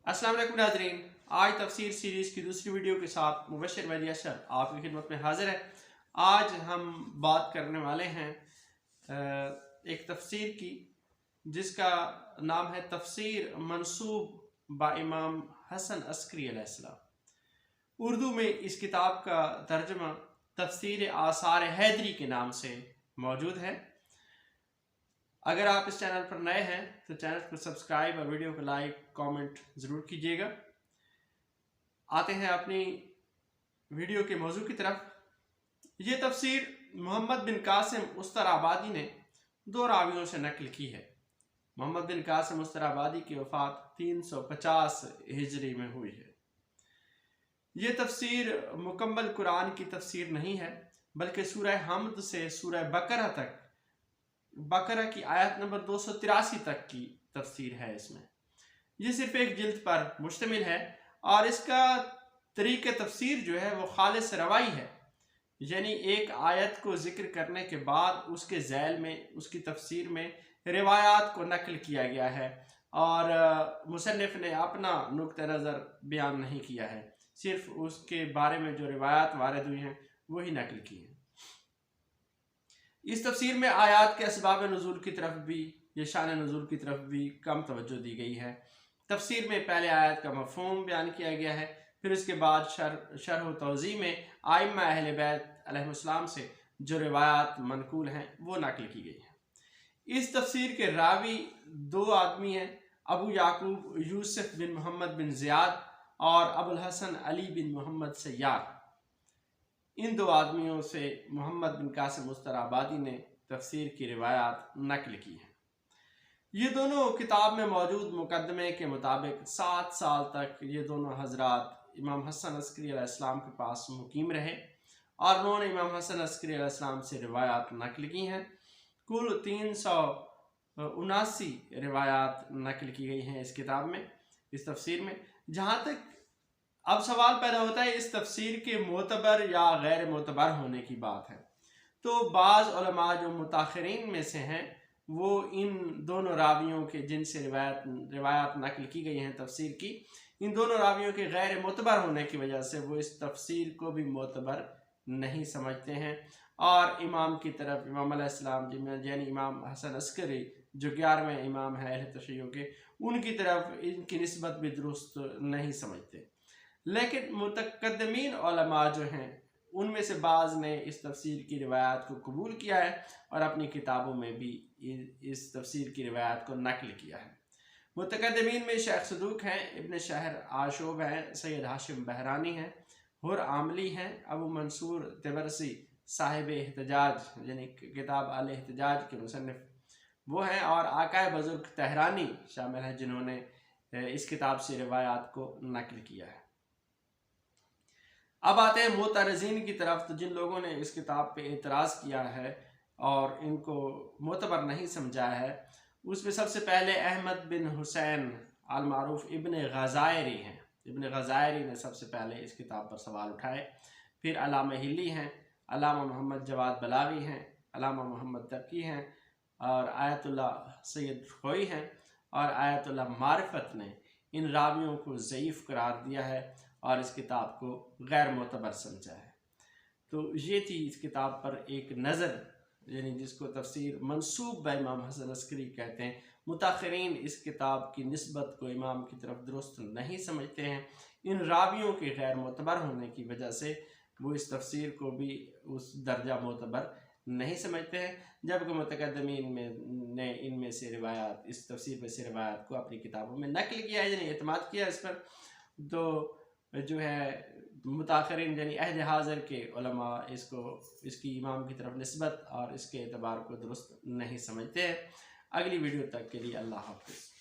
अस्सलाम वालेकुम नाज़रीन, आज तफसीर सीरीज़ की दूसरी वीडियो के साथ मुबश्शिर वली अशर आपकी खिदमत में हाजिर है। आज हम बात करने वाले हैं एक तफसीर की जिसका नाम है तफसीर मंसूब बा इमाम हसन अस्करी अलैहिस्सलाम। उर्दू में इस किताब का तर्जमा तफसीर आसार हैदरी के नाम से मौजूद है। अगर आप इस चैनल पर नए हैं तो चैनल को सब्सक्राइब और वीडियो को लाइक कमेंट ज़रूर कीजिएगा। आते हैं अपनी वीडियो के मौजू की तरफ। ये तफसीर मोहम्मद बिन कासिम उस्तराबादी ने दो रावियों से नकल की है। मोहम्मद बिन कासिम उस्तराबादी की वफ़ात 350 हिजरी में हुई है। ये तफसीर मुकम्मल कुरान की तफसीर नहीं है, बल्कि सूरह हमद से सूरह बकरा तक, बकरा की आयत नंबर 283 तक की तफसीर है। इसमें ये सिर्फ एक जिल्द पर मुश्तमिल है और इसका तरीक़े तफसीर जो है वो खालिस रवाई है, यानी एक आयत को ज़िक्र करने के बाद उसके ज़ैल में उसकी तफसीर में रिवायात को नकल किया गया है और मुसन्निफ़ ने अपना नुक्ता नज़र बयान नहीं किया है, सिर्फ उसके बारे में जो रिवायात वारिद हुई हैं वही नकल की है। इस तफसीर में आयात के असबाब नुज़ूल की तरफ भी या शान नुज़ूल की तरफ भी कम तवज्जो दी गई है। तफसीर में पहले आयत का मफ़हूम बयान किया गया है, फिर उसके बाद शरह व तौज़ी में आइम्मा अहले बैत अलैहिस्सलाम से जो रिवायात मनकूल हैं वो नकल की गई है। इस तफसीर के रावी दो आदमी हैं, अबू याकूब यूसुफ बिन मोहम्मद बिन ज़ियाद और अबुल हसन अली बिन मोहम्मद सय्यार। इन दो आदमियों से मोहम्मद बिन कासिम मुस्तराबादी ने तफसीर की रिवायात नकल की है। ये दोनों किताब में मौजूद मुकदमे के मुताबिक 7 साल तक ये दोनों हजरात इमाम हसन अस्करी अलैहिस्सलाम के पास मुकीम रहे और उन्होंने इमाम हसन अस्करी अलैहिस्सलाम से रिवायात नकल की हैं। कुल 379 रिवायात नकल की गई हैं इस किताब में, इस तफसीर में। जहाँ तक अब सवाल पैदा होता है इस तफसीर के मोतबर या गैर मोतबर होने की बात है, तो बाज़ उलमा जो मुताखिरीन में से हैं वो इन दोनों रावियों के जिनसे रिवायात नकल की गई हैं तफसीर की, इन दोनों रावियों के गैर मोतबर होने की वजह से वो इस तफसीर को भी मोतबर नहीं समझते हैं और इमाम की तरफ इमाम अलैहिस्सलाम यानी इमाम हसन अस्करी जो 11वें इमाम हैं अहले तशय्युअ के, उनकी तरफ इनकी निस्बत भी दुरुस्त नहीं समझते। लेकिन मुतक़द्दिमीन उलमा जो हैं उनमें से बाज़ ने इस तफसीर की रिवायात को कबूल किया है और अपनी किताबों में भी इस तफसीर की रिवायात को नकल किया है। मुतक़द्दिमीन में शेख सदूक हैं, इब्न शहर आशूब हैं, सैयद हाशिम बहरानी हैं, हुर आमली हैं, अबू मंसूर तिबरसी साहिब एहतजाज यानी किताब अल एहतजाज के मुसन्निफ़ वो हैं और आकाए बुज़ुर्ग तहरानी शामिल हैं जिन्होंने इस किताब से रिवायात को नकल किया है। अब आते हैं मोतरज़ीन की तरफ। तो जिन लोगों ने इस किताब पे एतराज़ किया है और इनको मोतबर नहीं समझा है, उसमें सबसे पहले अहमद बिन हुसैन अल मारूफ इब्न ग़ज़ायरी हैं। इब्न ग़ज़ायरी ने सबसे पहले इस किताब पर सवाल उठाए। फिर अल्लामा हिली हैं, अल्लामा मोहम्मद जवाद बलागी हैं, अल्लामा मोहम्मद तकी हैं और आयतुल्लाह सैयद खोई हैं और आयतुल्लाह मारिफत ने इन रावियों को ज़ईफ़ करार दिया है और इस किताब को गैर मोतबर समझा है। तो ये थी इस किताब पर एक नज़र, यानी जिसको तफसीर मंसूब ब इमाम हसन अस्करी कहते हैं। मुताखिरीन इस किताब की निस्बत को इमाम की तरफ दुरुस्त नहीं समझते हैं। इन रावियों के गैर मोतबर होने की वजह से वो इस तफसीर को भी उस दर्जा मोतबर नहीं समझते हैं, जबकि मुतक़द्दिमीन ने इनमें से रिवायात इस तफसीर में से रिवायात को अपनी किताबों में नकल किया है, यानी एतमाद किया इस पर। तो जो है मुताखिरीन यानी अहद हाज़िर के उलमा इसकी इमाम की तरफ निस्बत और इसके एतबार को दुरुस्त नहीं समझते हैं। अगली वीडियो तक के लिए अल्लाह हाफ़िज़।